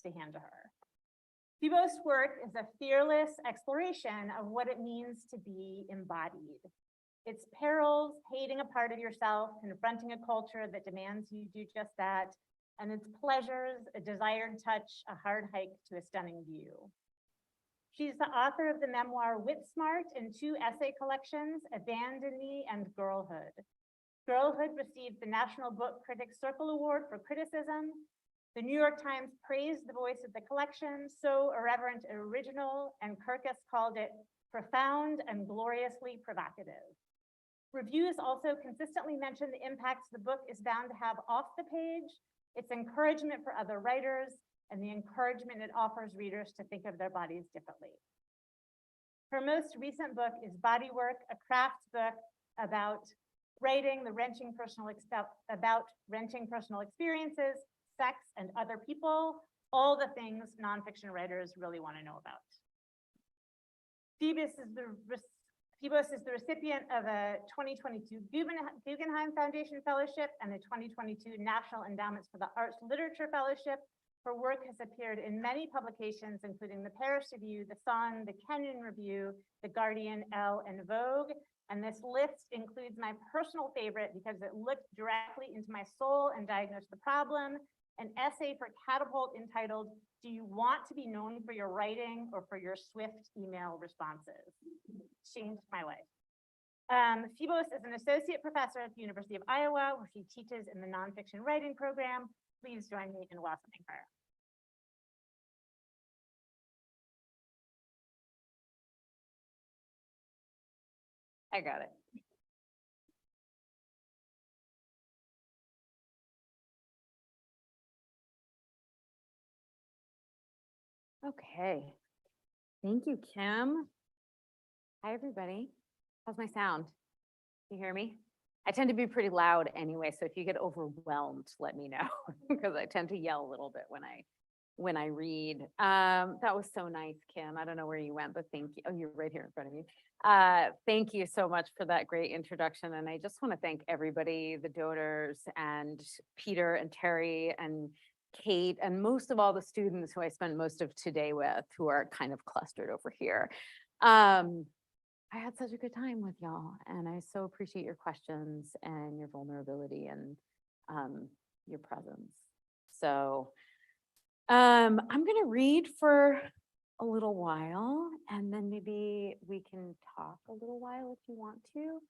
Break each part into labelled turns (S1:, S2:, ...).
S1: to hand to her. Febos' work is a fearless exploration of what it means to be embodied. Its perils, hating a part of yourself, confronting a culture that demands you do just that, and its pleasures, a desired touch, a hard hike to a stunning view. She's the author of the memoir Wit Smart and 2 essay collections, Abandon Me and Girlhood. Girlhood received the National Book Critics Circle Award for criticism. The New York Times praised the voice of the collection, so irreverent and original, and Kirkus called it profound and gloriously provocative. Reviews also consistently mention the impacts the book is bound to have off the page, its encouragement for other writers, and the encouragement it offers readers to think of their bodies differently. Her most recent book is Bodywork, a craft book about writing about wrenching personal experiences, sex, and other people, all the things nonfiction writers really want to know about. Febos is the recipient of a 2022 Guggenheim Foundation Fellowship and a 2022 National Endowments for the Arts Literature Fellowship. Her work has appeared in many publications, including the Paris Review, the Sun, the Kenyon Review, the Guardian, Elle, and Vogue. And this list includes my personal favorite because it looked directly into my soul and diagnosed the problem, an essay for Catapult entitled, "Do you want to be known for your writing or for your swift email responses?" Changed my life. Febos is an associate professor at the University of Iowa, where she teaches in the nonfiction writing program. Please join me in welcoming her. I got it. Okay. Thank you, Kim. Hi, everybody. How's my sound? Can you hear me? I tend to be pretty loud anyway, so if you get overwhelmed, let me know because I tend to yell a little bit when I read. That was so nice, Kim. I don't know where you went, but thank you. Oh, you're right here in front of me. Thank you so much for that great introduction. And I just want to thank everybody, the donors and Peter and Terry and Kate, and most of all the students who I spent most of today with, who are kind of clustered over here. I had such a good time with y'all, and I so appreciate your questions and your vulnerability and your presence. So I'm going to read for a little while, and then maybe we can talk a little while if you want to,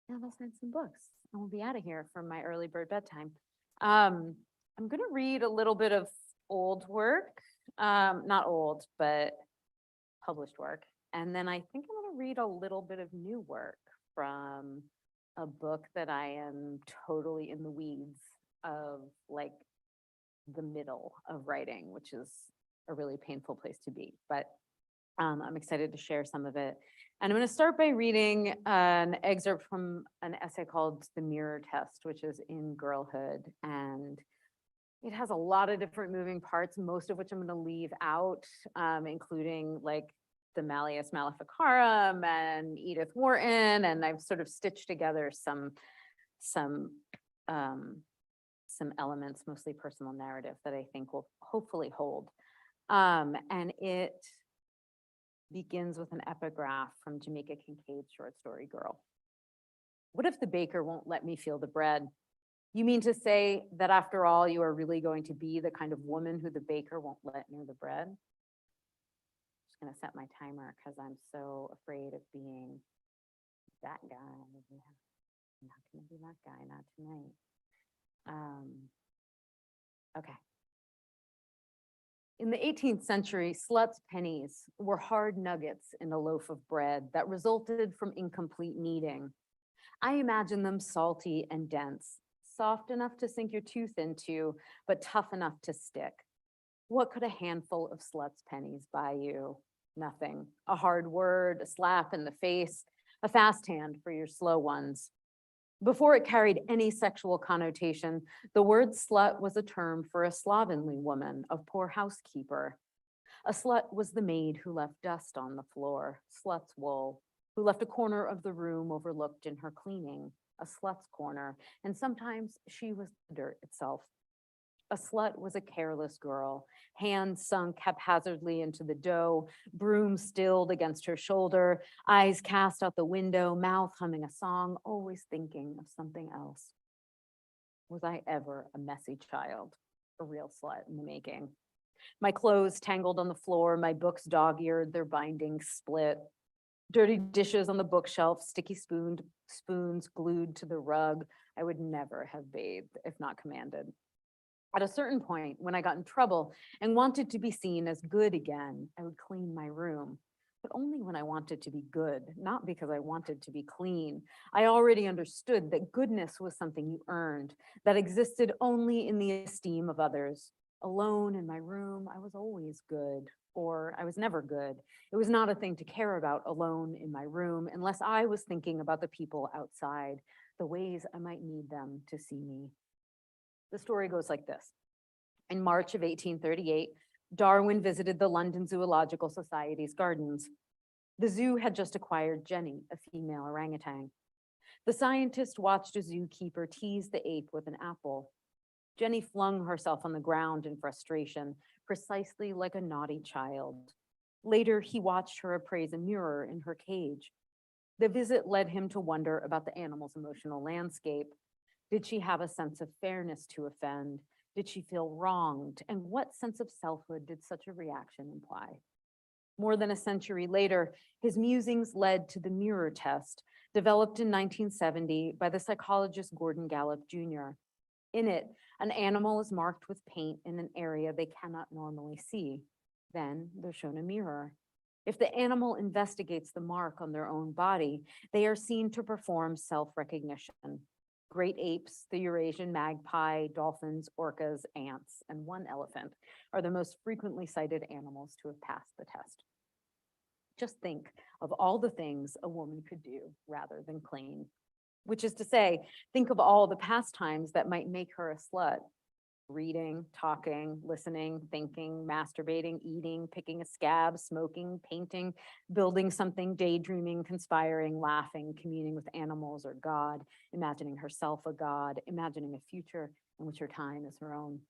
S1: and I'll sign some books, and we'll be out of here for my early bird bedtime. I'm going to read a little bit of old work, not old, but published work. And then I think I'm going to read a little bit of new work from a book that I am totally in the weeds of, like the middle of writing, which is a really painful place to be. But I'm excited to share some of it. And I'm going to start by reading an excerpt from an essay called The Mirror Test, which is in Girlhood. And it has a lot of different moving parts, most of which I'm going to leave out, including like the Malleus Maleficarum and Edith Wharton, and I've sort of stitched together some elements, mostly personal narrative, that I think will hopefully hold. And it begins with an epigraph from Jamaica Kincaid's short story Girl. What if the baker won't let me feel the bread? You mean to say that after all, you are really going to be the kind of woman who the baker won't let near the bread? Going to set my timer because I'm so afraid of being that guy. Yeah, I'm not going to be that guy, not tonight. Okay. In the 18th century, sluts' pennies were hard nuggets in a loaf of bread that resulted from incomplete kneading. I imagine them salty and dense, soft enough to sink your tooth into, but tough enough to stick. What could a handful of sluts' pennies buy you? Nothing. A hard word, a slap in the face, a fast hand for your slow ones. Before it carried any sexual connotation, the word slut was a term for a slovenly woman, a poor housekeeper. A slut was the maid who left dust on the floor, slut's wool, who left a corner of the room overlooked in her cleaning, a slut's corner, and sometimes she was the dirt itself. A slut was a careless girl, hands sunk haphazardly into the dough, broom stilled against her shoulder, eyes cast out the window, mouth humming a song, always thinking of something else. Was I ever a messy child, a real slut in the making? My clothes tangled on the floor, my books dog-eared, their bindings split. Dirty dishes on the bookshelf, sticky spoons glued to the rug. I would never have bathed if not commanded. At a certain point, when I got in trouble and wanted to be seen as good again, I would clean my room, but only when I wanted to be good, not because I wanted to be clean. I already understood that goodness was something you earned, that existed only in the esteem of others. Alone in my room, I was always good, or I was never good. It was not a thing to care about alone in my room unless I was thinking about the people outside, the ways I might need them to see me. The story goes like this. In March of 1838, Darwin visited the London Zoological Society's gardens. The zoo had just acquired Jenny, a female orangutan. The scientist watched a zookeeper tease the ape with an apple. Jenny flung herself on the ground in frustration, precisely like a naughty child. Later, he watched her appraise a mirror in her cage. The visit led him to wonder about the animal's emotional landscape. Did she have a sense of fairness to offend? Did she feel wronged? And what sense of selfhood did such a reaction imply? More than a century later, his musings led to the mirror test, developed in 1970 by the psychologist Gordon Gallup Jr. In it, an animal is marked with paint in an area they cannot normally see. Then they're shown a mirror. If the animal investigates the mark on their own body, they are seen to perform self-recognition. Great apes, the Eurasian magpie, dolphins, orcas, ants, and one elephant are the most frequently cited animals to have passed the test. Just think of all the things a woman could do rather than clean, which is to say, think of all the pastimes that might make her a slut. Reading, talking, listening, thinking, masturbating, eating, picking a scab, smoking, painting, building something, daydreaming, conspiring, laughing, communing with animals or God, imagining herself a god, imagining a future in which her time is her own.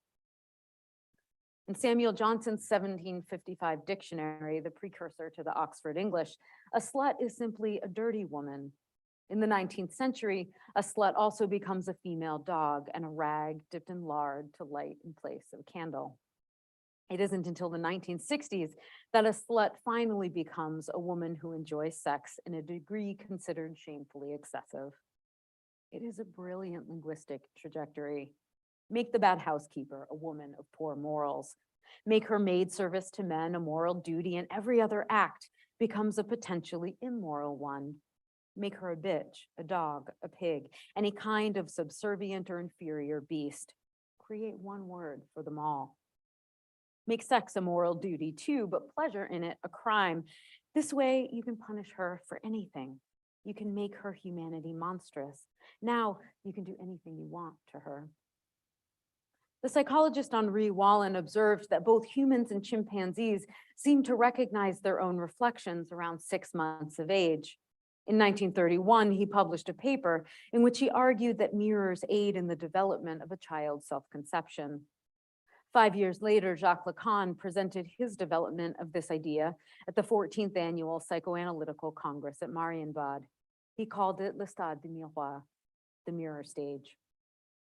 S1: In Samuel Johnson's 1755 dictionary, the precursor to the Oxford English, a slut is simply a dirty woman. In the 19th century, a slut also becomes a female dog and a rag dipped in lard to light in place of a candle. It isn't until the 1960s that a slut finally becomes a woman who enjoys sex in a degree considered shamefully excessive. It is a brilliant linguistic trajectory. Make the bad housekeeper a woman of poor morals. Make her maid service to men a moral duty, and every other act becomes a potentially immoral one. Make her a bitch, a dog, a pig, any kind of subservient or inferior beast. Create one word for them all. Make sex a moral duty too, but pleasure in it a crime. This way you can punish her for anything. You can make her humanity monstrous. Now you can do anything you want to her. The psychologist Henri Wallin observed that both humans and chimpanzees seem to recognize their own reflections around 6 months of age. In 1931, he published a paper in which he argued that mirrors aid in the development of a child's self-conception. 5 years later, Jacques Lacan presented his development of this idea at the 14th Annual Psychoanalytical Congress at Marienbad. He called it le stade du miroir, the mirror stage.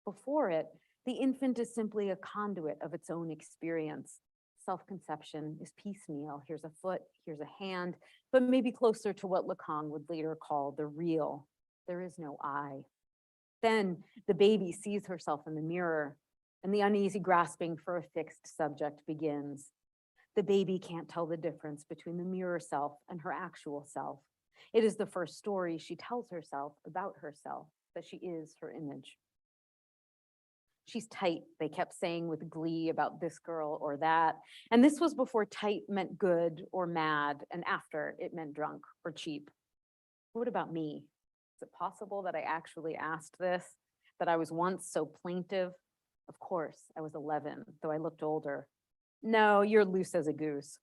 S1: Before it, the infant is simply a conduit of its own experience. Self-conception is piecemeal. Here's a foot, here's a hand, but maybe closer to what Lacan would later call the real. There is no I. Then the baby sees herself in the mirror, and the uneasy grasping for a fixed subject begins. The baby can't tell the difference between the mirror self and her actual self. It is the first story she tells herself about herself, that she is her image. She's tight, they kept saying with glee about this girl or that. And this was before tight meant good or mad, and after it meant drunk or cheap. What about me? Is it possible that I actually asked this? That I was once so plaintive? Of course, I was 11, though I looked older. No, you're loose as a goose.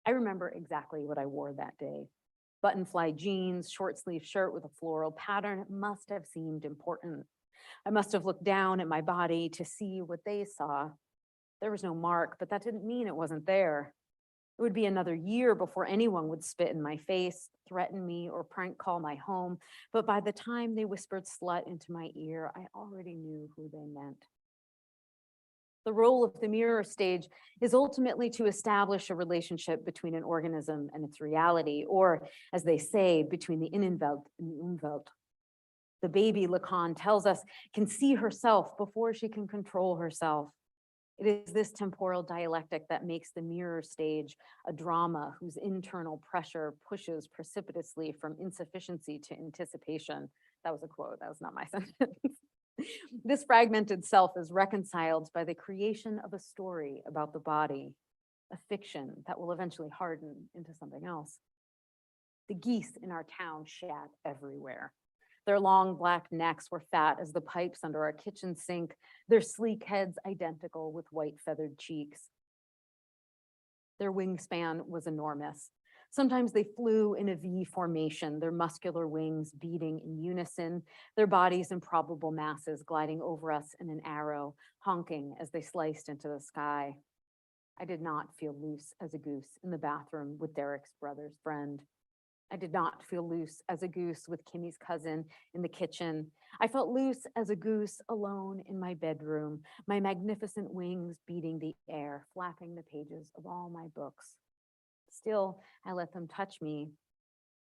S1: I remember exactly what I wore that day. Button-fly jeans, short sleeve shirt with a floral pattern. It must have seemed important. I must have looked down at my body to see what they saw. There was no mark, but that didn't mean it wasn't there. It would be another year before anyone would spit in my face, threaten me, or prank call my home. But by the time they whispered slut into my ear, I already knew who they meant. The role of the mirror stage is ultimately to establish a relationship between an organism and its reality, or as they say, between the Innenwelt and the Umwelt. The baby, Lacan tells us, can see herself before she can control herself. It is this temporal dialectic that makes the mirror stage a drama whose internal pressure pushes precipitously from insufficiency to anticipation. That was a quote, that was not my sentence. This fragmented self is reconciled by the creation of a story about the body, a fiction that will eventually harden into something else. The geese in our town shat everywhere. Their long black necks were fat as the pipes under our kitchen sink, their sleek heads identical with white feathered cheeks. Their wingspan was enormous. Sometimes they flew in a V formation, their muscular wings beating in unison, their bodies improbable masses gliding over us in an arrow, honking as they sliced into the sky. I did not feel loose as a goose in the bathroom with Derek's brother's friend. I did not feel loose as a goose with Kimmy's cousin in the kitchen. I felt loose as a goose alone in my bedroom, my magnificent wings beating the air, flapping the pages of all my books. Still, I let them touch me.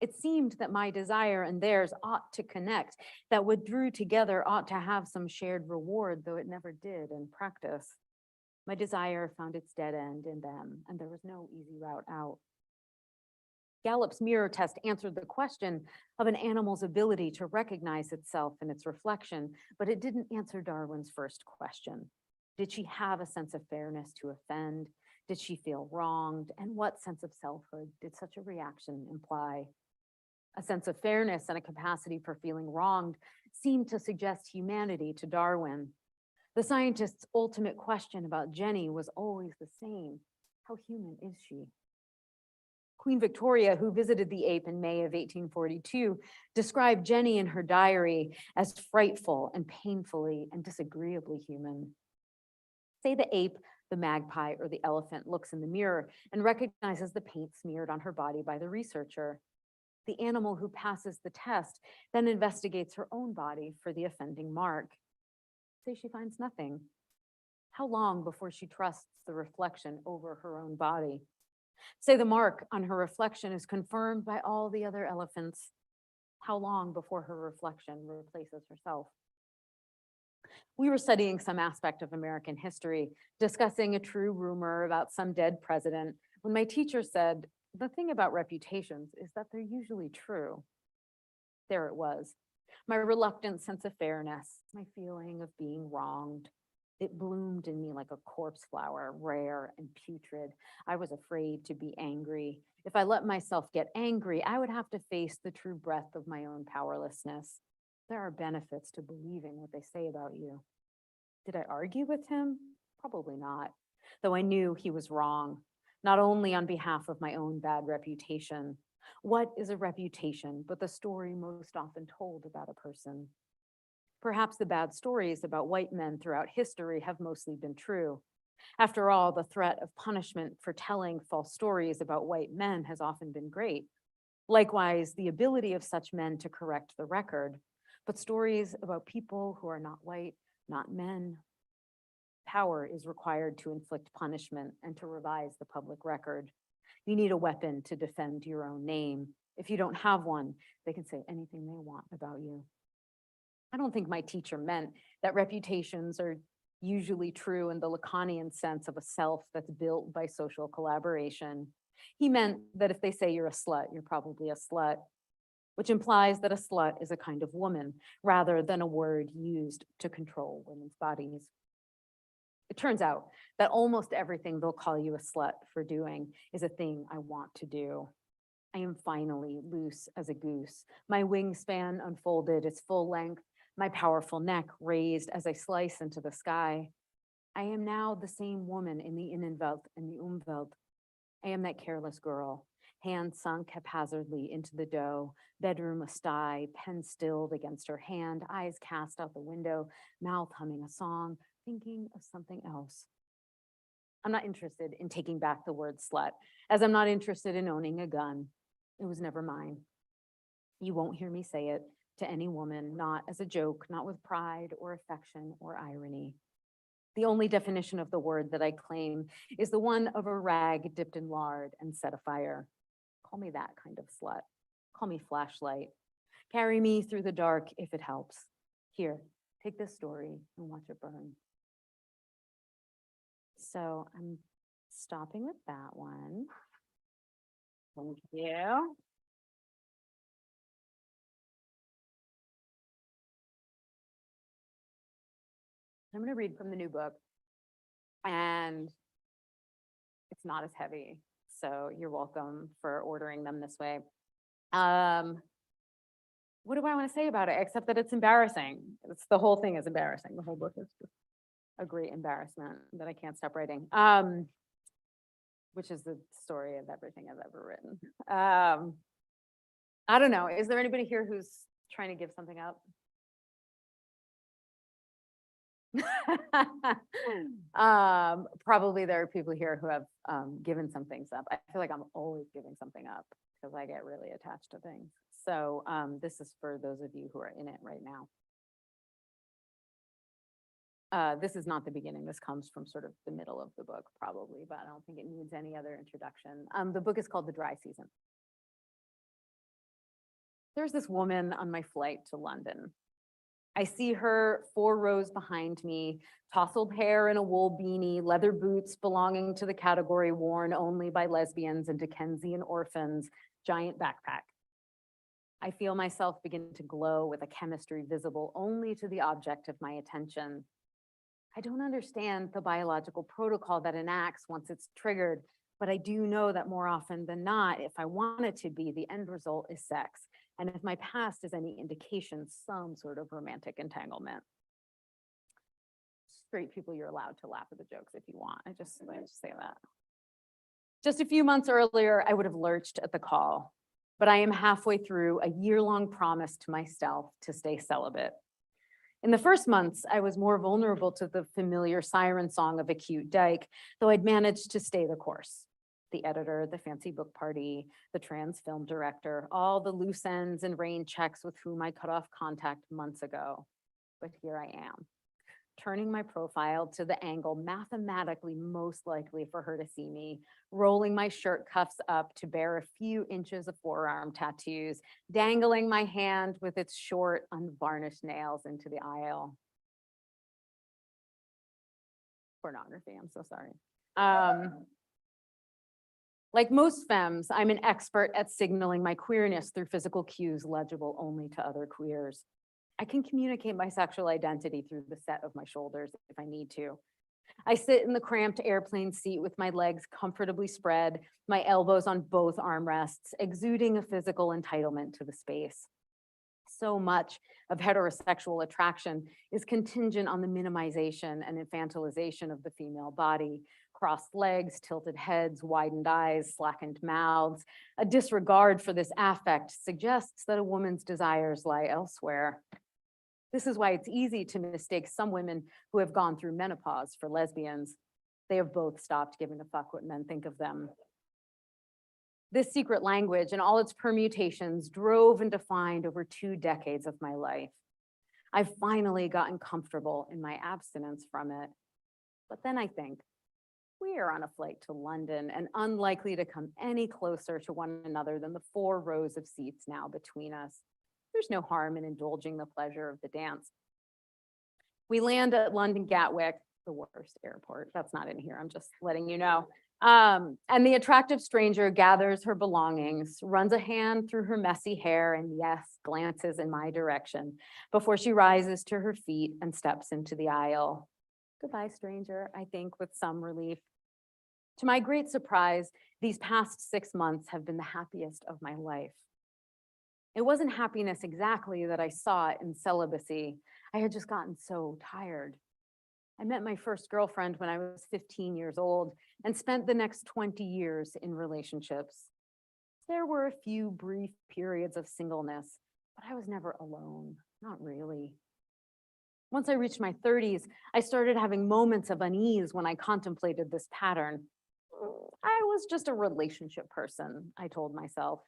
S1: It seemed that my desire and theirs ought to connect, that what drew together ought to have some shared reward, though it never did in practice. My desire found its dead end in them, and there was no easy route out. Gallup's mirror test answered the question of an animal's ability to recognize itself in its reflection, but it didn't answer Darwin's first question. Did she have a sense of fairness to offend? Did she feel wronged? And what sense of selfhood did such a reaction imply? A sense of fairness and a capacity for feeling wronged seemed to suggest humanity to Darwin. The scientist's ultimate question about Jenny was always the same. How human is she? Queen Victoria, who visited the ape in May of 1842, described Jenny in her diary as frightful and painfully and disagreeably human. Say the ape, the magpie, or the elephant looks in the mirror and recognizes the paint smeared on her body by the researcher. The animal who passes the test then investigates her own body for the offending mark. Say she finds nothing. How long before she trusts the reflection over her own body? Say the mark on her reflection is confirmed by all the other elephants. How long before her reflection replaces herself? We were studying some aspect of American history, discussing a true rumor about some dead president, when my teacher said, the thing about reputations is that they're usually true. There it was, my reluctant sense of fairness, my feeling of being wronged. It bloomed in me like a corpse flower, rare and putrid. I was afraid to be angry. If I let myself get angry, I would have to face the true breadth of my own powerlessness. There are benefits to believing what they say about you. Did I argue with him? Probably not, though I knew he was wrong, not only on behalf of my own bad reputation. What is a reputation but the story most often told about a person? Perhaps the bad stories about white men throughout history have mostly been true. After all, the threat of punishment for telling false stories about white men has often been great. Likewise, the ability of such men to correct the record. But stories about people who are not white, not men. Power is required to inflict punishment and to revise the public record. You need a weapon to defend your own name. If you don't have one, they can say anything they want about you. I don't think my teacher meant that reputations are usually true in the Lacanian sense of a self that's built by social collaboration. He meant that if they say you're a slut, you're probably a slut, which implies that a slut is a kind of woman rather than a word used to control women's bodies. It turns out that almost everything they'll call you a slut for doing is a thing I want to do. I am finally loose as a goose, my wingspan unfolded its full length, my powerful neck raised as I slice into the sky. I am now the same woman in the Innenwelt and the Umwelt. I am that careless girl, hands sunk haphazardly into the dough, bedroom asty, pen stilled against her hand, eyes cast out the window, mouth humming a song, thinking of something else. I'm not interested in taking back the word slut, as I'm not interested in owning a gun. It was never mine. You won't hear me say it to any woman, not as a joke, not with pride or affection or irony. The only definition of the word that I claim is the one of a rag dipped in lard and set afire. Call me that kind of slut. Call me flashlight. Carry me through the dark if it helps. Here, take this story and watch it burn. So I'm stopping with that one. Thank you. I'm going to read from the new book, and it's not as heavy, so you're welcome for ordering them this way. What do I want to say about it, except that it's embarrassing? The whole thing is embarrassing. The whole book is just a great embarrassment that I can't stop writing, which is the story of everything I've ever written. I don't know. Is there anybody here who's trying to give something up? Probably there are people here who have given some things up. I feel like I'm always giving something up because I get really attached to things. So this is for those of you who are in it right now. This is not the beginning. This comes from sort of the middle of the book, probably, but I don't think it needs any other introduction. The book is called The Dry Season. There's this woman on my flight to London. I see her 4 rows behind me, tousled hair in a wool beanie, leather boots belonging to the category worn only by lesbians and Dickensian orphans, giant backpack. I feel myself begin to glow with a chemistry visible only to the object of my attention. I don't understand the biological protocol that enacts once it's triggered, but I do know that more often than not, if I want it to be, the end result is sex. And if my past is any indication, some sort of romantic entanglement. Straight people, you're allowed to laugh at the jokes if you want. I just say that. Just a few months earlier, I would have lurched at the call, but I am halfway through a year-long promise to myself to stay celibate. In the first months, I was more vulnerable to the familiar siren song of a cute dyke, though I'd managed to stay the course. The editor, the fancy book party, the trans film director, all the loose ends and rain checks with whom I cut off contact months ago. But here I am, turning my profile to the angle mathematically most likely for her to see me, rolling my shirt cuffs up to bare a few inches of forearm tattoos, dangling my hand with its short, unvarnished nails into the aisle. Pornography, I'm so sorry. Like most femmes, I'm an expert at signaling my queerness through physical cues legible only to other queers. I can communicate my sexual identity through the set of my shoulders if I need to. I sit in the cramped airplane seat with my legs comfortably spread, my elbows on both armrests, exuding a physical entitlement to the space. So much of heterosexual attraction is contingent on the minimization and infantilization of the female body. Crossed legs, tilted heads, widened eyes, slackened mouths. A disregard for this affect suggests that a woman's desires lie elsewhere. This is why it's easy to mistake some women who have gone through menopause for lesbians. They have both stopped giving a fuck what men think of them. This secret language and all its permutations drove and defined over 2 decades of my life. I've finally gotten comfortable in my abstinence from it. But then I think, we are on a flight to London and unlikely to come any closer to one another than the 4 rows of seats now between us. There's no harm in indulging the pleasure of the dance. We land at London Gatwick, the worst airport. That's not in here, I'm just letting you know. And the attractive stranger gathers her belongings, runs a hand through her messy hair, and yes, glances in my direction before she rises to her feet and steps into the aisle. Goodbye, stranger, I think with some relief. To my great surprise, these past 6 months have been the happiest of my life. It wasn't happiness exactly that I sought in celibacy. I had just gotten so tired. I met my first girlfriend when I was 15 years old and spent the next 20 years in relationships. There were a few brief periods of singleness, but I was never alone, not really. Once I reached my 30s, I started having moments of unease when I contemplated this pattern. I was just a relationship person, I told myself.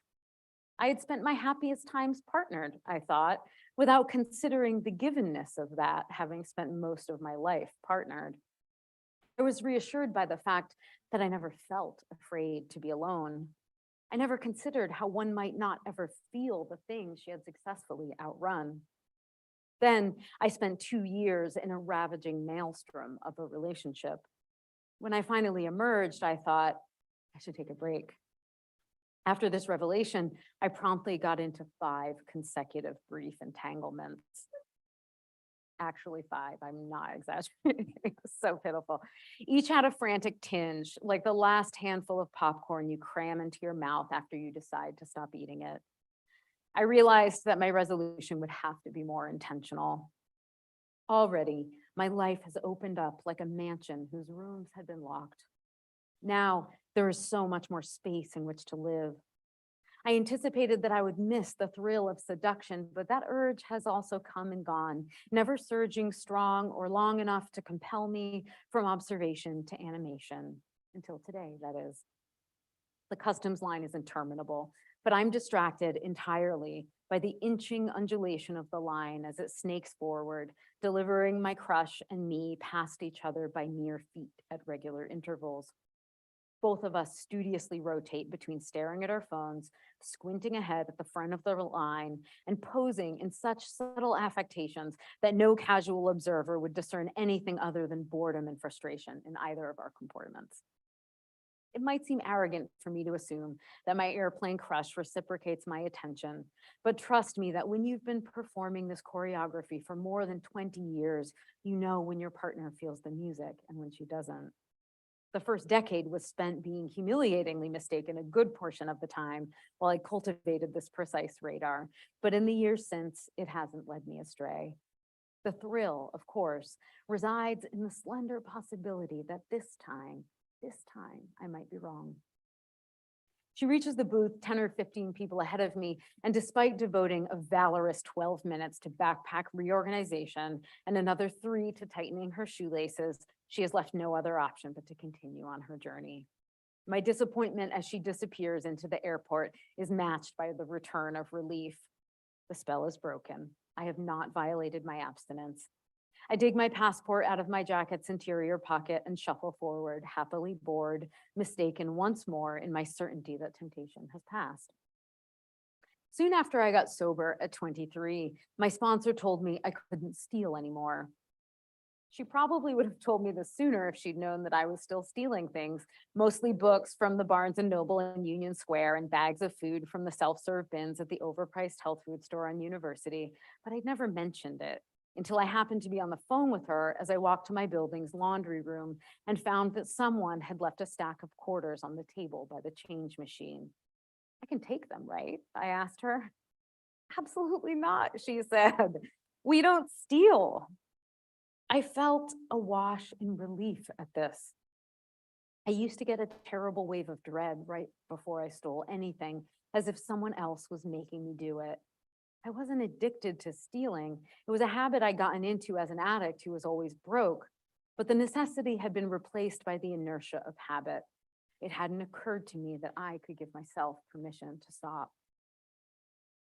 S1: I had spent my happiest times partnered, I thought, without considering the givenness of that, having spent most of my life partnered. I was reassured by the fact that I never felt afraid to be alone. I never considered how one might not ever feel the things she had successfully outrun. Then I spent 2 years in a ravaging maelstrom of a relationship. When I finally emerged, I thought I should take a break. After this revelation, I promptly got into 5 consecutive brief entanglements. Actually 5, I'm not exaggerating, it was so pitiful. Each had a frantic tinge, like the last handful of popcorn you cram into your mouth after you decide to stop eating it. I realized that my resolution would have to be more intentional. Already, my life has opened up like a mansion whose rooms had been locked. Now, there is so much more space in which to live. I anticipated that I would miss the thrill of seduction, but that urge has also come and gone, never surging strong or long enough to compel me from observation to animation, until today, that is. The customs line is interminable, but I'm distracted entirely by the inching undulation of the line as it snakes forward, delivering my crush and me past each other by mere feet at regular intervals. Both of us studiously rotate between staring at our phones, squinting ahead at the front of the line, and posing in such subtle affectations that no casual observer would discern anything other than boredom and frustration in either of our comportments. It might seem arrogant for me to assume that my airplane crush reciprocates my attention, but trust me that when you've been performing this choreography for more than 20 years, you know when your partner feels the music and when she doesn't. The first decade was spent being humiliatingly mistaken a good portion of the time while I cultivated this precise radar. But in the years since, it hasn't led me astray. The thrill, of course, resides in the slender possibility that this time, I might be wrong. She reaches the booth 10 or 15 people ahead of me, and despite devoting a valorous 12 minutes to backpack reorganization and another 3 to tightening her shoelaces, she has left no other option but to continue on her journey. My disappointment as she disappears into the airport is matched by the return of relief. The spell is broken. I have not violated my abstinence. I dig my passport out of my jacket's interior pocket and shuffle forward, happily bored, mistaken once more in my certainty that temptation has passed. Soon after I got sober at 23, my sponsor told me I couldn't steal anymore. She probably would have told me this sooner if she'd known that I was still stealing things, mostly books from the Barnes & Noble in Union Square and bags of food from the self-serve bins at the overpriced health food store on University, but I'd never mentioned it until I happened to be on the phone with her as I walked to my building's laundry room and found that someone had left a stack of quarters on the table by the change machine. I can take them, right? I asked her. Absolutely not, she said. We don't steal. I felt awash in relief at this. I used to get a terrible wave of dread right before I stole anything, as if someone else was making me do it. I wasn't addicted to stealing. It was a habit I'd gotten into as an addict who was always broke, but the necessity had been replaced by the inertia of habit. It hadn't occurred to me that I could give myself permission to stop.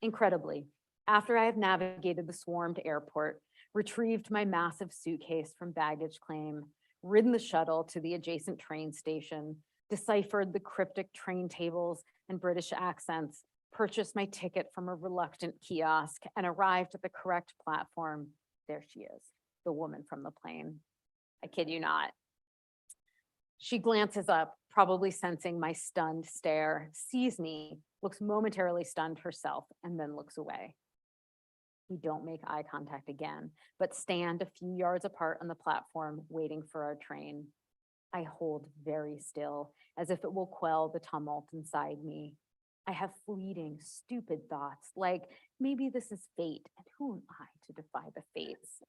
S1: Incredibly, after I have navigated the swarmed airport, retrieved my massive suitcase from baggage claim, ridden the shuttle to the adjacent train station, deciphered the cryptic train tables and British accents, purchased my ticket from a reluctant kiosk, and arrived at the correct platform, there she is, the woman from the plane. I kid you not. She glances up, probably sensing my stunned stare, sees me, looks momentarily stunned herself, and then looks away. We don't make eye contact again, but stand a few yards apart on the platform, waiting for our train. I hold very still, as if it will quell the tumult inside me. I have fleeting, stupid thoughts, like maybe this is fate, and who am I to defy the fates?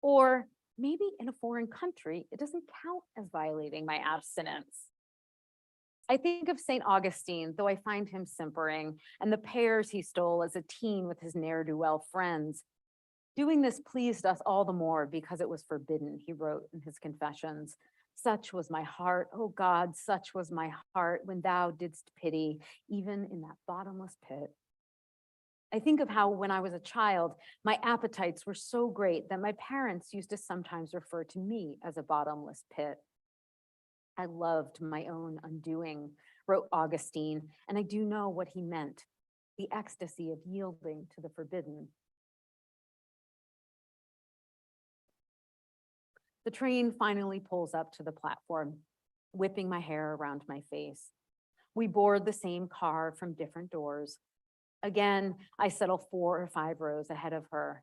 S1: Or maybe in a foreign country, it doesn't count as violating my abstinence. I think of St. Augustine, though I find him simpering, and the pears he stole as a teen with his ne'er-do-well friends. Doing this pleased us all the more because it was forbidden, he wrote in his Confessions. Such was my heart, oh God, such was my heart when thou didst pity, even in that bottomless pit. I think of how when I was a child, my appetites were so great that my parents used to sometimes refer to me as a bottomless pit. I loved my own undoing, wrote Augustine, and I do know what he meant, the ecstasy of yielding to the forbidden. The train finally pulls up to the platform, whipping my hair around my face. We board the same car from different doors. Again, I settle 4 or 5 rows ahead of her.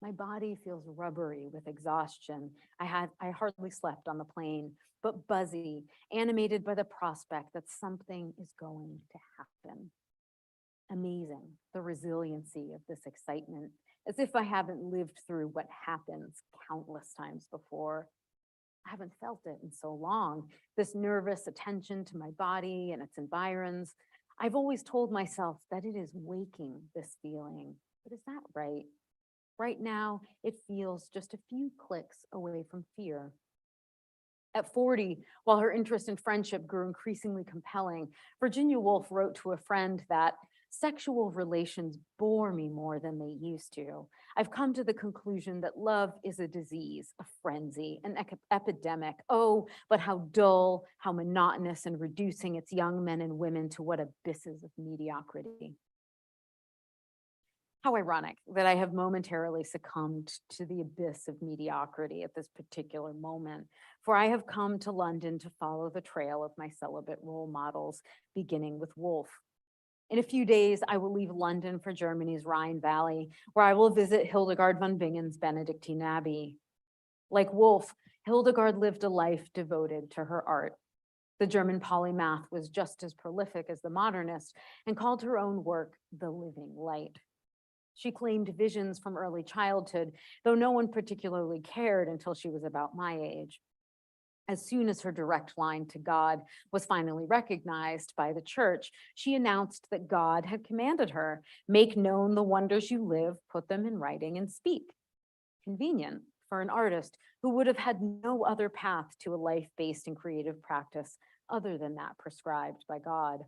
S1: My body feels rubbery with exhaustion. I hardly slept on the plane, but buzzy, animated by the prospect that something is going to happen. Amazing, the resiliency of this excitement, as if I haven't lived through what happens countless times before. I haven't felt it in so long, this nervous attention to my body and its environs. I've always told myself that it is waking, this feeling, but is that right? Right now, it feels just a few clicks away from fear. At 40, while her interest in friendship grew increasingly compelling, Virginia Woolf wrote to a friend that sexual relations bore me more than they used to. I've come to the conclusion that love is a disease, a frenzy, an epidemic. Oh, but how dull, how monotonous, and reducing its young men and women to what abysses of mediocrity. How ironic that I have momentarily succumbed to the abyss of mediocrity at this particular moment, for I have come to London to follow the trail of my celibate role models, beginning with Woolf. In a few days, I will leave London for Germany's Rhine Valley, where I will visit Hildegard von Bingen's Benedictine Abbey. Like Woolf, Hildegard lived a life devoted to her art. The German polymath was just as prolific as the modernist and called her own work the living light. She claimed visions from early childhood, though no one particularly cared until she was about my age. As soon as her direct line to God was finally recognized by the church, she announced that God had commanded her, make known the wonders you live, put them in writing and speak. Convenient for an artist who would have had no other path to a life based in creative practice other than that prescribed by God.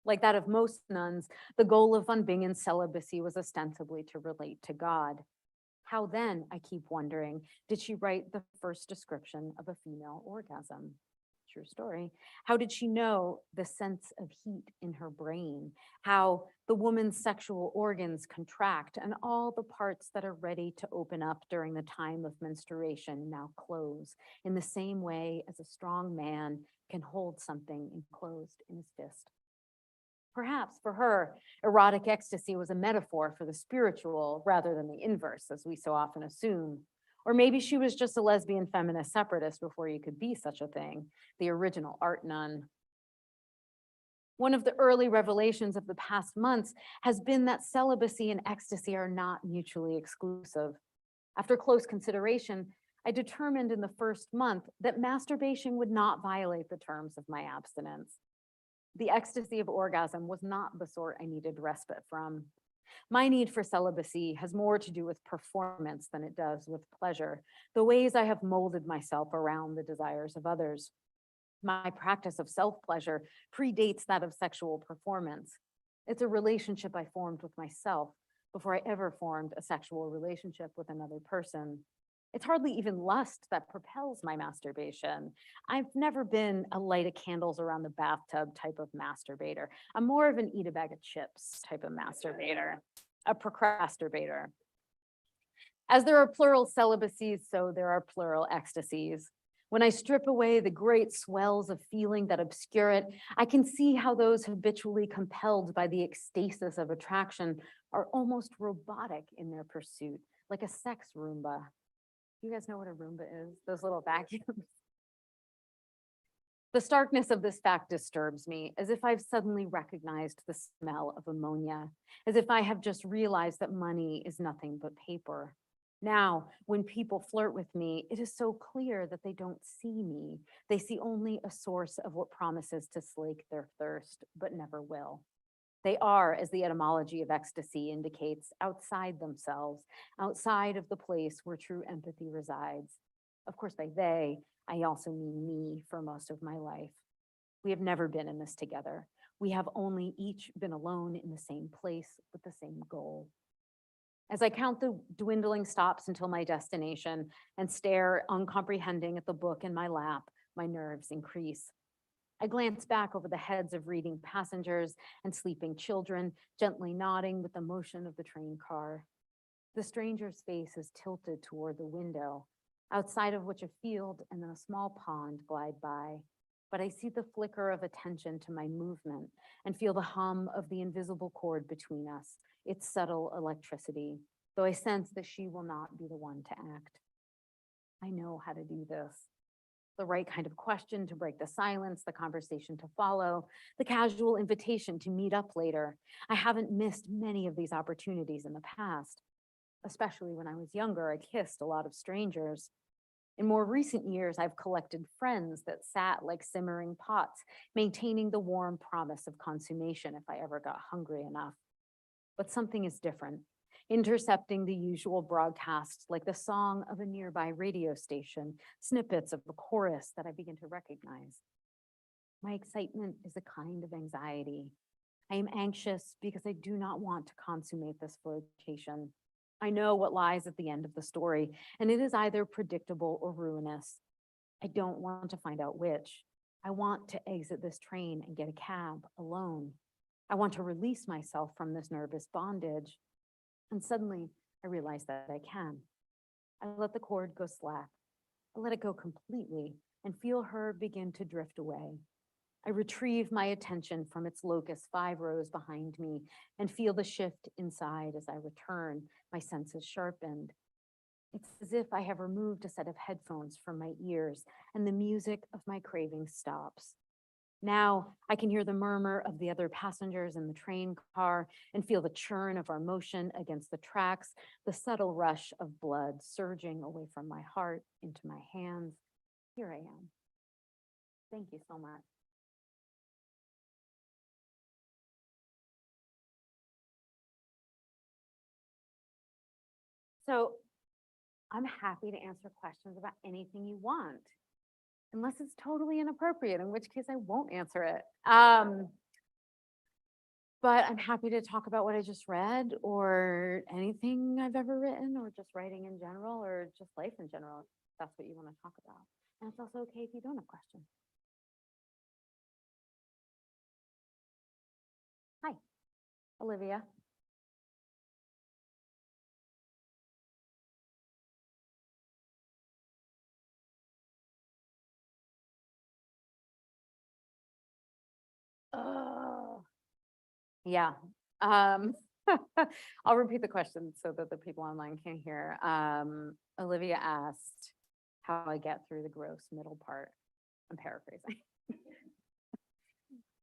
S1: Like that of most nuns, the goal of von Bingen's celibacy was ostensibly to relate to God. How then, I keep wondering, did she write the first description of a female orgasm? True story. How did she know the sense of heat in her brain? How the woman's sexual organs contract and all the parts that are ready to open up during the time of menstruation now close in the same way as a strong man can hold something enclosed in his fist. Perhaps for her, erotic ecstasy was a metaphor for the spiritual rather than the inverse, as we so often assume. Or maybe she was just a lesbian feminist separatist before you could be such a thing, the original art nun. One of the early revelations of the past months has been that celibacy and ecstasy are not mutually exclusive. After close consideration, I determined in the first month that masturbation would not violate the terms of my abstinence. The ecstasy of orgasm was not the sort I needed respite from. My need for celibacy has more to do with performance than it does with pleasure, the ways I have molded myself around the desires of others. My practice of self-pleasure predates that of sexual performance. It's a relationship I formed with myself before I ever formed a sexual relationship with another person. It's hardly even lust that propels my masturbation. I've never been a light of candles around the bathtub type of masturbator. I'm more of an eat a bag of chips type of masturbator, a procrastinator. As there are plural celibacies, so there are plural ecstasies. When I strip away the great swells of feeling that obscure it, I can see how those habitually compelled by the ecstasis of attraction are almost robotic in their pursuit, like a sex Roomba. You guys know what a Roomba is? Those little vacuums. The starkness of this fact disturbs me, as if I've suddenly recognized the smell of ammonia, as if I have just realized that money is nothing but paper. Now, when people flirt with me, it is so clear that they don't see me. They see only a source of what promises to slake their thirst, but never will. They are, as the etymology of ecstasy indicates, outside themselves, outside of the place where true empathy resides. Of course, by they, I also mean me for most of my life. We have never been in this together. We have only each been alone in the same place with the same goal. As I count the dwindling stops until my destination and stare uncomprehending at the book in my lap, my nerves increase. I glance back over the heads of reading passengers and sleeping children, gently nodding with the motion of the train car. The stranger's face is tilted toward the window, outside of which a field and then a small pond glide by. But I see the flicker of attention to my movement and feel the hum of the invisible cord between us, its subtle electricity, though I sense that she will not be the one to act. I know how to do this. The right kind of question to break the silence, the conversation to follow, the casual invitation to meet up later. I haven't missed many of these opportunities in the past. Especially when I was younger, I kissed a lot of strangers. In more recent years, I've collected friends that sat like simmering pots, maintaining the warm promise of consummation if I ever got hungry enough. But something is different, intercepting the usual broadcasts like the song of a nearby radio station, snippets of a chorus that I begin to recognize. My excitement is a kind of anxiety. I am anxious because I do not want to consummate this flirtation. I know what lies at the end of the story, and it is either predictable or ruinous. I don't want to find out which. I want to exit this train and get a cab alone. I want to release myself from this nervous bondage. And suddenly I realize that I can. I let the cord go slack. I let it go completely and feel her begin to drift away. I retrieve my attention from its locus 5 rows behind me and feel the shift inside as I return, my senses sharpened. It's as if I have removed a set of headphones from my ears and the music of my craving stops. Now I can hear the murmur of the other passengers in the train car and feel the churn of our motion against the tracks, the subtle rush of blood surging away from my heart into my hands. Here I am. Thank you so much. So I'm happy to answer questions about anything you want, unless it's totally inappropriate, in which case I won't answer it. But I'm happy to talk about what I just read or anything I've ever written or just writing in general or just life in general, if that's what you want to talk about. And it's also okay if you don't have questions. Hi, Olivia. Oh, yeah. I'll repeat the question so that the people online can hear. Olivia asked how I get through the gross middle part. I'm paraphrasing.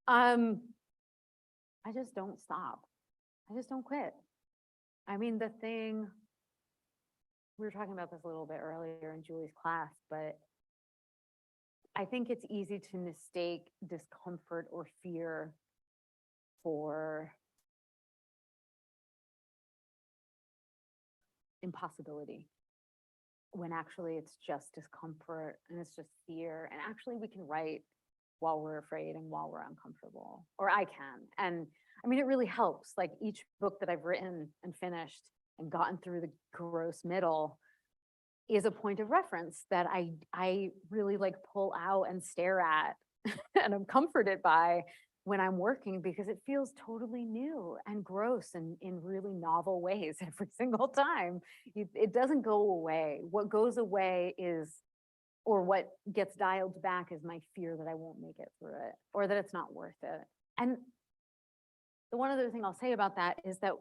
S1: I just don't stop. I just don't quit. I mean, the thing, we were talking about this a little bit earlier in Julie's class, but I think it's easy to mistake discomfort or fear for impossibility, when actually it's just discomfort and it's just fear. And actually we can write while we're afraid and while we're uncomfortable, or I can. And I mean, it really helps. Like each book that I've written and finished and gotten through the gross middle is a point of reference that I really like pull out and stare at and I'm comforted by when I'm working, because it feels totally new and gross and in really novel ways every single time. It doesn't go away. What goes away is, or what gets dialed back is my fear that I won't make it through it or that it's not worth it. And the one other thing I'll say about that is that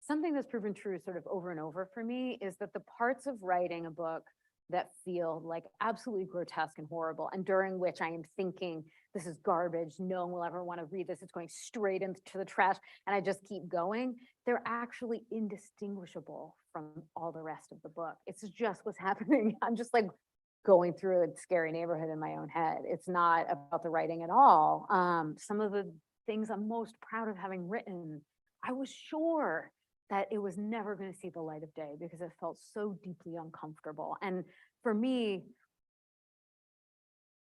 S1: something that's proven true sort of over and over for me is that the parts of writing a book that feel like absolutely grotesque and horrible, and during which I am thinking this is garbage. No one will ever want to read this. It's going straight into the trash. And I just keep going. They're actually indistinguishable from all the rest of the book. It's just what's happening. I'm just like going through a scary neighborhood in my own head. It's not about the writing at all. Some of the things I'm most proud of having written, I was sure that it was never going to see the light of day because it felt so deeply uncomfortable. And for me,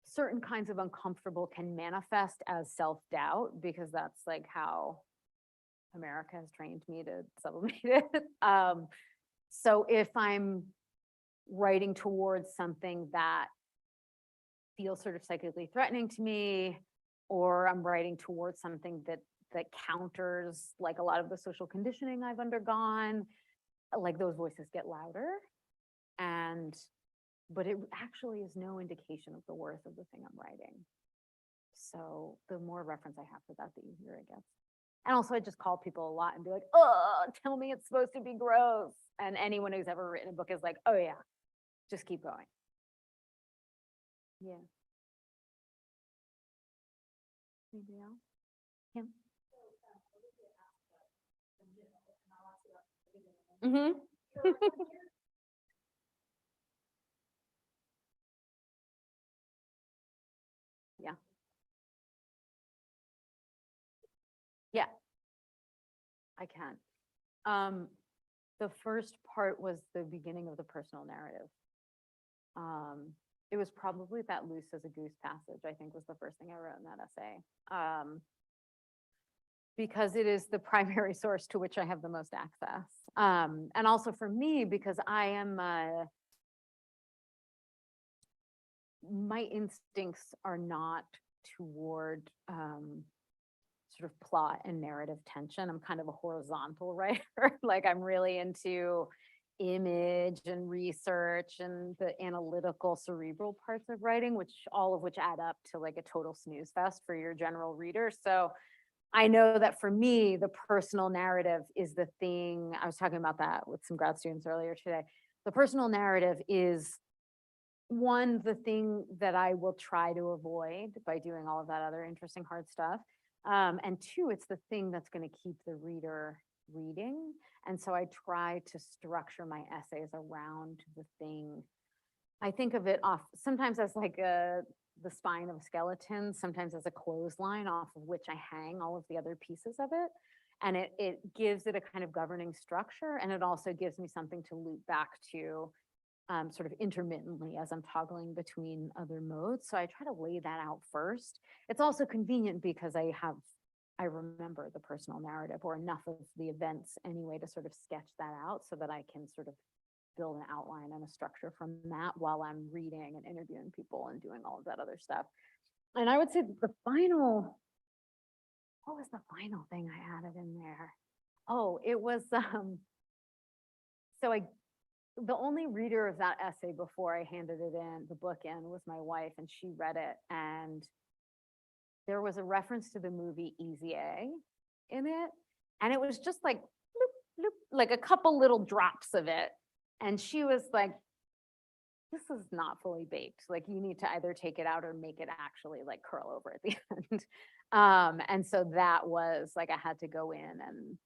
S1: certain kinds of uncomfortable can manifest as self-doubt because that's like how America has trained me to sublimate it. So if I'm writing towards something that feels sort of psychically threatening to me, or I'm writing towards something that counters like a lot of the social conditioning I've undergone, like those voices get louder. But it actually is no indication of the worth of the thing I'm writing. So the more reference I have for that, the easier it gets. And also I just call people a lot and be like, oh, tell me it's supposed to be gross. And anyone who's ever written a book is like, oh yeah, just keep going. Yeah. Anybody else? Kim? Mm-hmm. Yeah. Yeah, I can. The first part was the beginning of the personal narrative. It was probably that loose as a goose passage, I think was the first thing I wrote in that essay. Because it is the primary source to which I have the most access. And also for me, because I am, my instincts are not toward sort of plot and narrative tension. I'm kind of a horizontal writer. Like I'm really into image and research and the analytical cerebral parts of writing, all of which add up to like a total snooze fest for your general reader. So I know that for me, the personal narrative is the thing. I was talking about that with some grad students earlier today. The personal narrative is one, the thing that I will try to avoid by doing all of that other interesting hard stuff. And two, it's the thing that's going to keep the reader reading. And so I try to structure my essays around the thing. I think of it sometimes as like the spine of a skeleton, sometimes as a clothesline off of which I hang all of the other pieces of it. And it gives it a kind of governing structure. And it also gives me something to loop back to sort of intermittently as I'm toggling between other modes. So I try to lay that out first. It's also convenient because I remember the personal narrative or enough of the events anyway to sort of sketch that out so that I can sort of build an outline and a structure from that while I'm reading and interviewing people and doing all of that other stuff. And I would say what was the final thing I added in there? Oh, it was, the only reader of that essay before I handed the book in was my wife, and she read it. And there was a reference to the movie Easy A in it. And it was just like, bloop, bloop, like a couple little drops of it. And she was like, this is not fully baked. Like you need to either take it out or make it actually like curl over at the end. And so that was like, I had to go in and,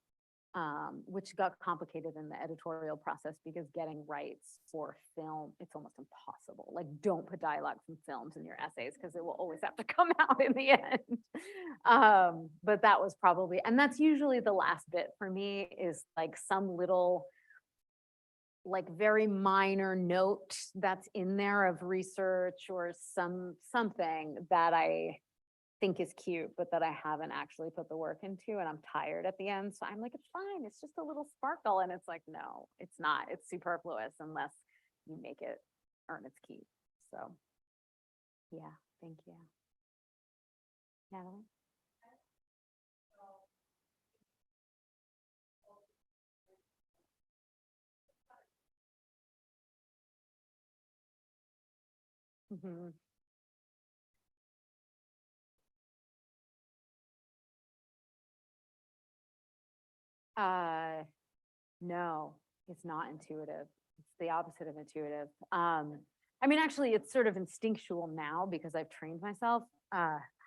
S1: which got complicated in the editorial process because getting rights for film, it's almost impossible. Like don't put dialogue from films in your essays because it will always have to come out in the end. But that was probably, and that's usually the last bit for me is like some little like very minor note that's in there of research or something that I think is cute, but that I haven't actually put the work into and I'm tired at the end. So I'm like, it's fine. It's just a little sparkle. And it's like, no, it's not. It's superfluous unless you make it earn its keep. So yeah, thank you. Natalie? Mm-hmm. No, it's not intuitive. It's the opposite of intuitive. I mean, actually, it's sort of instinctual now because I've trained myself.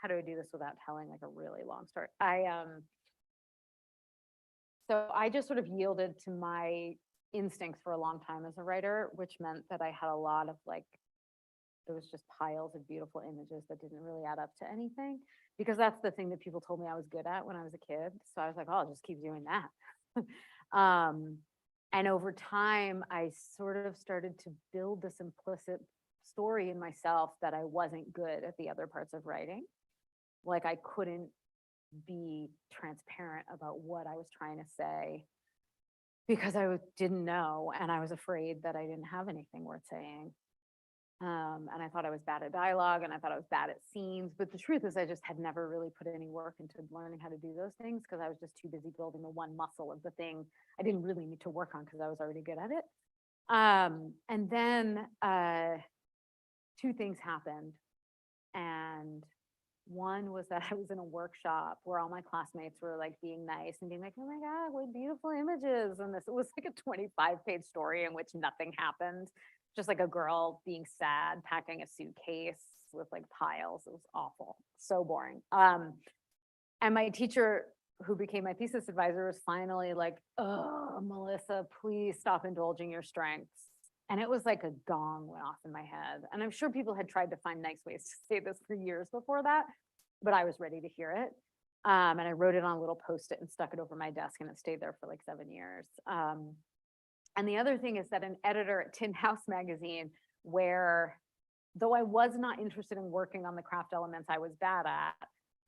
S1: how do I do this without telling like a really long story? So I just sort of yielded to my instincts for a long time as a writer, which meant that I had a lot of like, there was just piles of beautiful images that didn't really add up to anything, because that's the thing that people told me I was good at when I was a kid. So I was like, oh, I'll just keep doing that. And over time, I sort of started to build this implicit story in myself that I wasn't good at the other parts of writing. Like I couldn't be transparent about what I was trying to say because didn't know, and I was afraid that I didn't have anything worth saying. And I thought I was bad at dialogue, and I thought I was bad at scenes. But the truth is I just had never really put any work into learning how to do those things because I was just too busy building the one muscle of the thing I didn't really need to work on because I was already good at it. And then two things happened. And one was that I was in a workshop where all my classmates were like being nice and being like, oh my God, what beautiful images. And it was like a 25-page story in which nothing happened. Just like a girl being sad, packing a suitcase with like piles. It was awful, so boring. And my teacher, who became my thesis advisor, was finally like, oh, Melissa, please stop indulging your strengths. And it was like a gong went off in my head. And I'm sure people had tried to find nice ways to say this for years before that, but I was ready to hear it. And I wrote it on a little Post-it and stuck it over my desk, and it stayed there for like 7 years. And the other thing is that an editor at Tin House magazine, where though I was not interested in working on the craft elements I was bad at,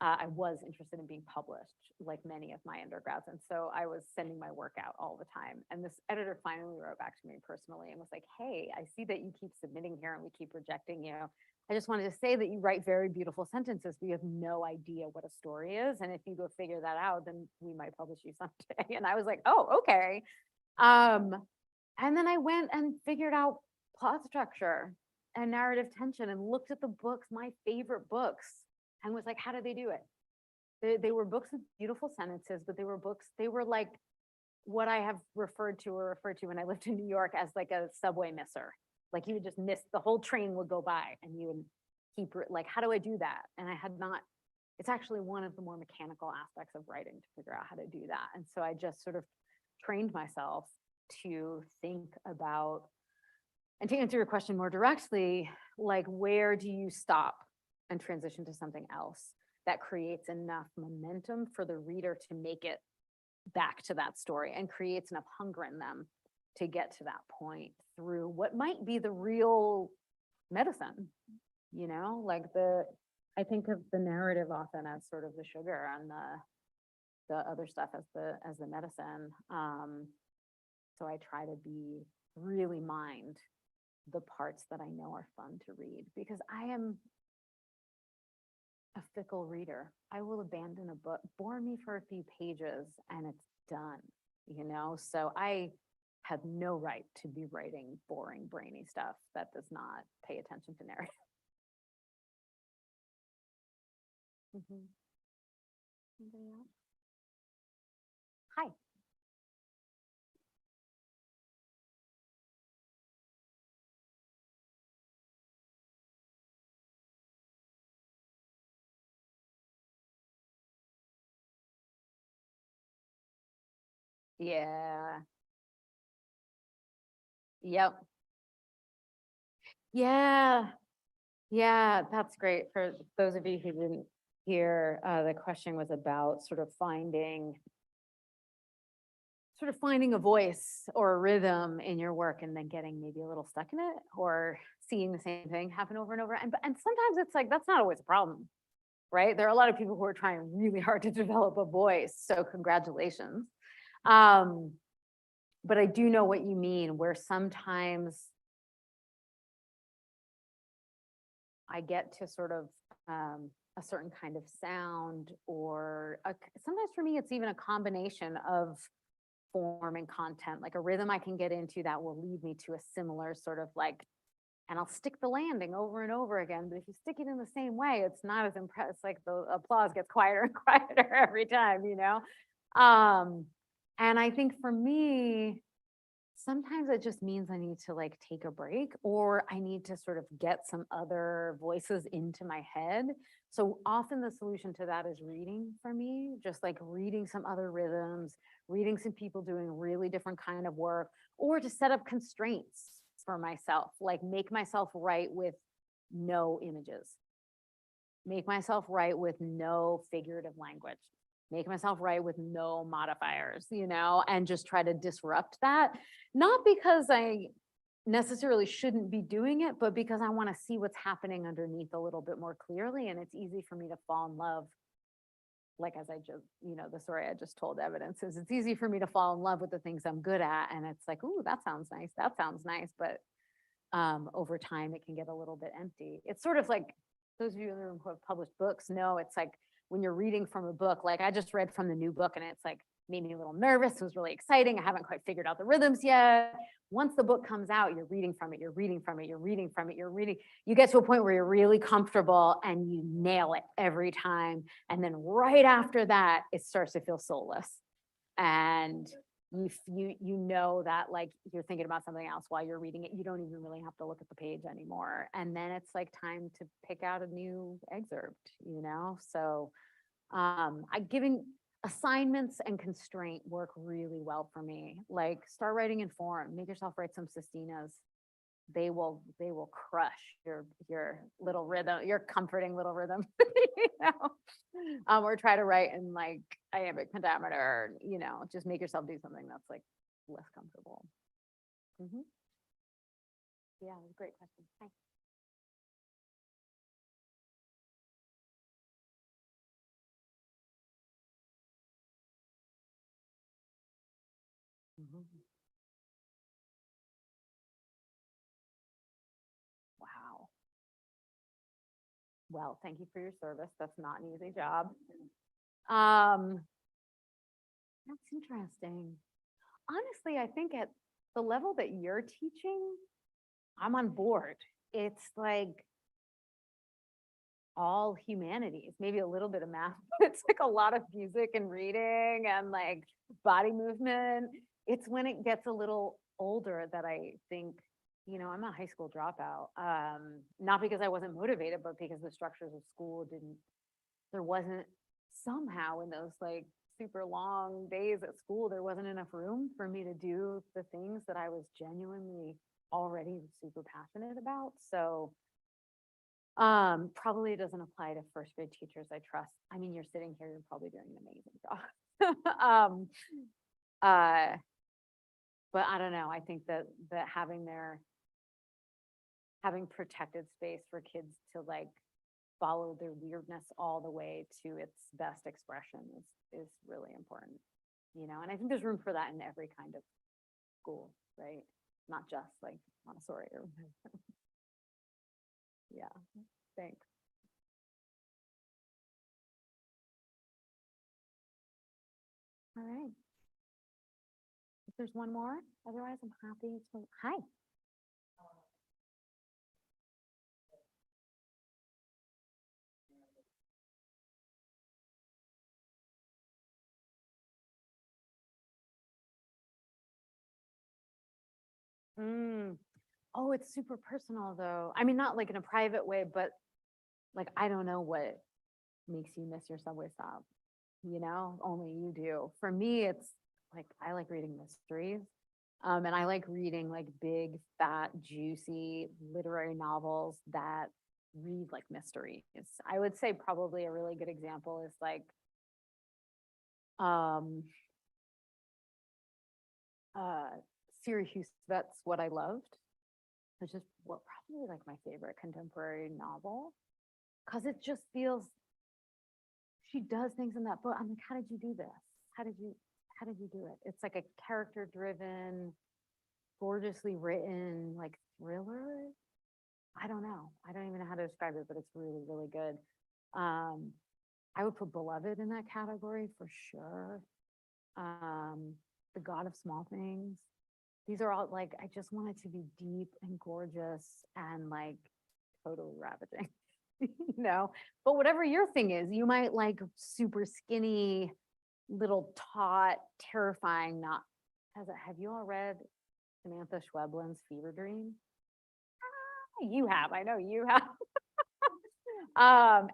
S1: I was interested in being published, like many of my undergrads. And so I was sending my work out all the time. And this editor finally wrote back to me personally and was like, hey, I see that you keep submitting here and we keep rejecting you. I just wanted to say that you write very beautiful sentences, but you have no idea what a story is. And if you go figure that out, then we might publish you someday. And I was like, oh, okay. And then I went and figured out plot structure and narrative tension and looked at the books, my favorite books, and was like, how do they do it? They were books with beautiful sentences, but they were like what I have referred to when I lived in New York as like a subway misser. Like you would just miss, the whole train would go by and you would keep like, how do I do that? And I had not, it's actually one of the more mechanical aspects of writing to figure out how to do that. And so I just sort of trained myself to think about, and to answer your question more directly, like where do you stop and transition to something else that creates enough momentum for the reader to make it back to that story and creates enough hunger in them to get to that point through what might be the real medicine, you know, like I think of the narrative often as sort of the sugar and the other stuff as the medicine. So I try to really mind the parts that I know are fun to read, because I am a fickle reader. I will abandon a book, bore me for a few pages, and it's done, you know? So I have no right to be writing boring, brainy stuff that does not pay attention to narrative. Anybody else? Hi. Yeah. Yep. Yeah. Yeah, that's great. For those of you who didn't hear, the question was about sort of finding a voice or a rhythm in your work and then getting maybe a little stuck in it, or seeing the same thing happen over and over. And sometimes it's like, that's not always a problem, right? There are a lot of people who are trying really hard to develop a voice. So congratulations. But I do know what you mean, where sometimes I get to sort of a certain kind of sound, or sometimes for me, it's even a combination of form and content, like a rhythm I can get into that will lead me to a similar sort of like, and I'll stick the landing over and over again. But if you stick it in the same way, it's not as impressive. Like the applause gets quieter and quieter every time, you know? And I think for me, sometimes it just means I need to like take a break, or I need to sort of get some other voices into my head So often the solution to that is reading for me, just like reading some other rhythms, reading some people doing really different kind of work, or to set up constraints for myself, like make myself write with no images, make myself write with no figurative language, make myself write with no modifiers, and just try to disrupt that. Not because I necessarily shouldn't be doing it, but because I want to see what's happening underneath a little bit more clearly. And it's easy for me to fall in love. Like, as I just, the story I just told evidence is it's easy for me to fall in love with the things I'm good at. And it's like, ooh, that sounds nice. That sounds nice. But over time, it can get a little bit empty. It's sort of like those of you who have published books know it's like when you're reading from a book, like I just read from the new book and it's like made me a little nervous. It was really exciting. I haven't quite figured out the rhythms yet. Once the book comes out, you're reading from it, you're reading from it, you're reading from it, you're reading. You get to a point where you're really comfortable and you nail it every time. And then right after that, it starts to feel soulless. And you know that like you're thinking about something else while you're reading it. You don't even really have to look at the page anymore. And then it's like time to pick out a new excerpt, So giving assignments and constraint work really well for me. Like start writing in form, make yourself write some sestinas. They will crush your little rhythm, your comforting little rhythm, or try to write in like iambic pentameter, just make yourself do something that's like less comfortable. Yeah, great question. Hi. Wow. Well, thank you for your service. That's not an easy job. That's interesting. Honestly, I think at the level that you're teaching, I'm on board. It's like all humanities, maybe a little bit of math. It's like a lot of music and reading and like body movement. It's when it gets a little older that I think, I'm a high school dropout. Not because I wasn't motivated, but because the structures of school there wasn't somehow in those like super long days at school, there wasn't enough room for me to do the things that I was genuinely already super passionate about. So probably doesn't apply to first grade teachers I trust. I mean, you're sitting here, you're probably doing an amazing job. But I don't know. I think that having protected space for kids to like follow their weirdness all the way to its best expression is really important, and I think there's room for that in every kind of school, right? Not just like Montessori or yeah, thanks. All right. If there's one more, otherwise I'm happy to. Hi. Oh, it's super personal though. I mean, not like in a private way, but like, I don't know what makes you miss your subway stop. Only you do. For me, it's like, I like reading mysteries. And I like reading like big, fat, juicy literary novels that read like mysteries. I would say probably a really good example is like, Siri Husvet's What I Loved, which is probably like my favorite contemporary novel, because it just feels, she does things in that book. I'm like, how did you do this? How did you do it? It's like a character driven, gorgeously written, like thriller. I don't know. I don't even know how to describe it, but it's really, really good. I would put Beloved in that category for sure. The God of Small Things. These are all like, I just want it to be deep and gorgeous and like totally ravaging, but whatever your thing is, you might like super skinny, little taut, terrifying, not, have you all read Samantha Schweblin's Fever Dream? You have, I know you have.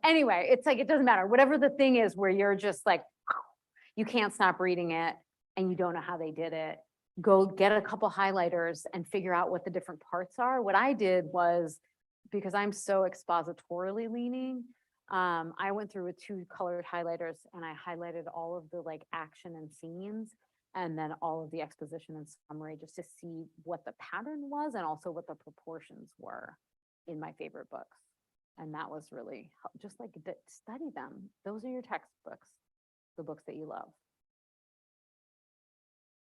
S1: Anyway, it's like, it doesn't matter. Whatever the thing is where you're just like, you can't stop reading it and you don't know how they did it. Go get a couple highlighters and figure out what the different parts are. What I did was, because I'm so expositorily leaning, I went through with 2 colored highlighters and I highlighted all of the like action and scenes and then all of the exposition and summary just to see what the pattern was and also what the proportions were in my favorite books. And that was really just like study them. Those are your textbooks, the books that you love.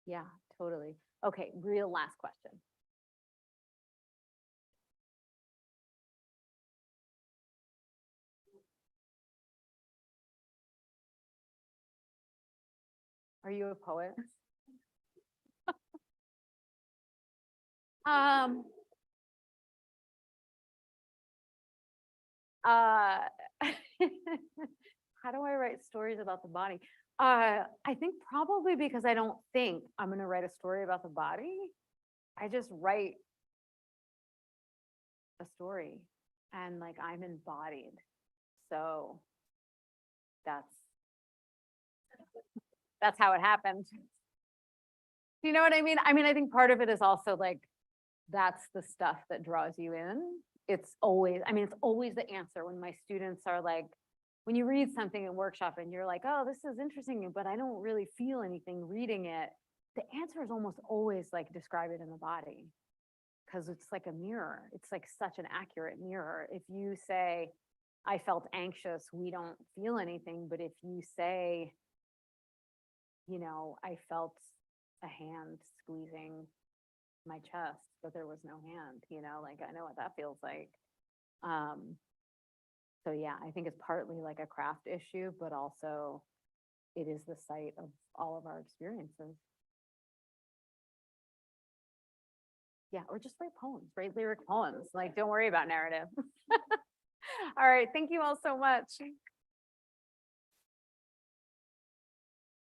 S1: Yeah, totally. Okay, real last question. Are you a poet? Um, uh, how do I write stories about the body? I think probably because I don't think I'm going to write a story about the body. I just write a story and like I'm embodied. So that's how it happened. Do you know what I mean? I mean, I think part of it is also like, that's the stuff that draws you in. It's always, I mean, it's always the answer when my students are like, when you read something in workshop and you're like, oh, this is interesting, but I don't really feel anything reading it. The answer is almost always like, describe it in the body. Because it's like a mirror. It's like such an accurate mirror. If you say, I felt anxious, we don't feel anything. But if you say, you know, I felt a hand squeezing my chest, but there was no hand, you know, like I know what that feels like. So yeah, I think it's partly like a craft issue, but also it is the site of all of our experiences. Yeah, or just write poems, write lyric poems. Like, don't worry about narrative. All right, thank you all so much.